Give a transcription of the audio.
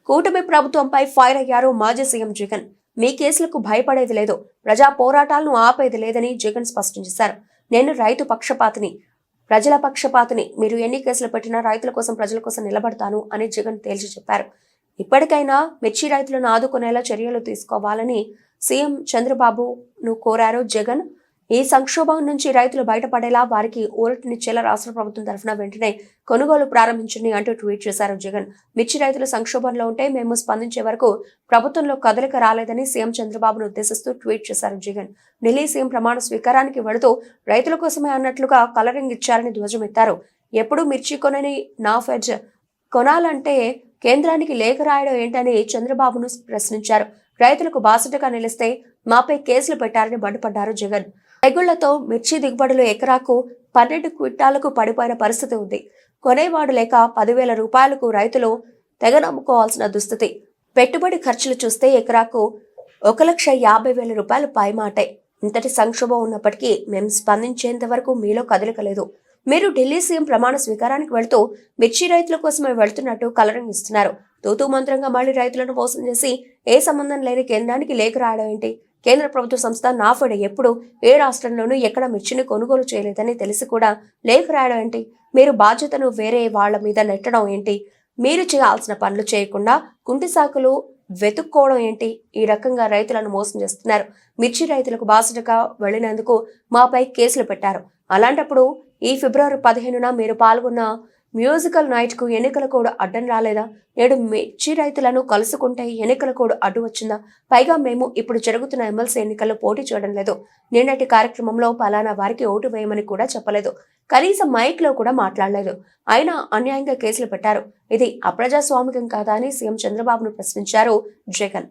కూటమి ప్రభుత్వంపై ఫైర్ అయ్యారు మాజీ సీఎం జగన్. మీ కేసులకు భయపడేది లేదు, ప్రజా పోరాటాలను ఆపేది లేదని జగన్ స్పష్టం చేశారు. నేను రైతు పక్షపాతిని, ప్రజల పక్షపాతిని. మీరు ఎన్ని కేసులు పెట్టినా రైతుల కోసం, ప్రజల కోసం నిలబడతాను అని జగన్ తేల్చి చెప్పారు. ఇప్పటికైనా మిర్చి రైతులను ఆదుకునేలా చర్యలు తీసుకోవాలని సీఎం చంద్రబాబును కోరారు జగన్. ఈ సంక్షోభం నుంచి రైతులు బయటపడేలా వారికి ఊరటనిచ్చేలా రాష్ట్ర ప్రభుత్వం తరఫున వెంటనే కొనుగోలు ప్రారంభించండి అంటూ ట్వీట్ చేశారు జగన్. మిర్చి రైతులు సంక్షోభంలో ఉంటే మేము స్పందించే వరకు ప్రభుత్వంలో కదలిక రాలేదని సీఎం చంద్రబాబును ఉద్దేశిస్తూ ట్వీట్ చేశారు జగన్. ఢిల్లీ సీఎం ప్రమాణ స్వీకారానికి వెళుతూ రైతుల కోసమే అన్నట్లుగా కలరింగ్ ఇచ్చారని ధ్వజమెత్తారు. ఎప్పుడు మిర్చి కొనని నాఫెడ్ కొనాలంటే కేంద్రానికి లేఖ రాయడం ఏంటని చంద్రబాబును ప్రశ్నించారు. రైతులకు బాసటగా నిలిస్తే మాపై కేసులు పెట్టారని మండిపడ్డారు జగన్. తెగుళ్లతో మిర్చి దిగుబడులు ఎకరాకు 12 క్వింటాలకు పడిపోయిన పరిస్థితి ఉంది. కొనేవాడు లేక 10,000 రూపాయలకు రైతులు తెగనమ్ముకోవాల్సిన దుస్థితి. పెట్టుబడి ఖర్చులు చూస్తే ఎకరాకు 1,50,000 రూపాయలు పైమాటే. ఇంతటి సంక్షోభం ఉన్నప్పటికీ మేము స్పందించేంత వరకు మీలో కదలికలేదు. మీరు ఢిల్లీ సీఎం ప్రమాణ స్వీకారానికి వెళ్తూ మిర్చి రైతుల కోసమే వెళ్తున్నట్టు కలరింగ్ ఇస్తున్నారు. తూతూ మంత్రంగా మళ్లీ రైతులను మోసం చేసి ఏ సంబంధం లేని కేంద్రానికి లేఖ రాయడం ఏంటి? కేంద్ర ప్రభుత్వ సంస్థ నాఫెడ్ ఎప్పుడు ఏ రాష్ట్రంలోనూ ఎక్కడ మిర్చిని కొనుగోలు చేయలేదని తెలిసి కూడా లేఖ రాయడం ఏంటి? మీరు బాధ్యతను వేరే వాళ్ల మీద నెట్టడం ఏంటి? మీరు చేయాల్సిన పనులు చేయకుండా కుంటి సాకులు వెతుక్కోవడం ఏంటి? ఈ రకంగా రైతులను మోసం చేస్తున్నారు. మిర్చి రైతులకు బాసటగా వెళ్లినందుకు మాపై కేసులు పెట్టారు. అలాంటప్పుడు ఈ ఫిబ్రవరి 15న మీరు పాల్గొన్న మ్యూజికల్ నైట్ కు ఎన్నికల కోడ్ అడ్డం రాలేదా? నేడు మిర్చి రైతులను కలుసుకుంటే ఎన్నికల కోడ్ అడ్డు వచ్చిందా? పైగా మేము ఇప్పుడు జరుగుతున్న ఎమ్మెల్సీ ఎన్నికల్లో పోటీ చేయడం లేదు. నిన్నటి కార్యక్రమంలో పలానా వారికి ఓటు వేయమని కూడా చెప్పలేదు. కనీసం మైక్ లో కూడా మాట్లాడలేదు. అయినా అన్యాయంగా కేసులు పెట్టారు. ఇది అప్రజాస్వామికం కాదా అని సీఎం చంద్రబాబును ప్రశ్నించారు జగన్.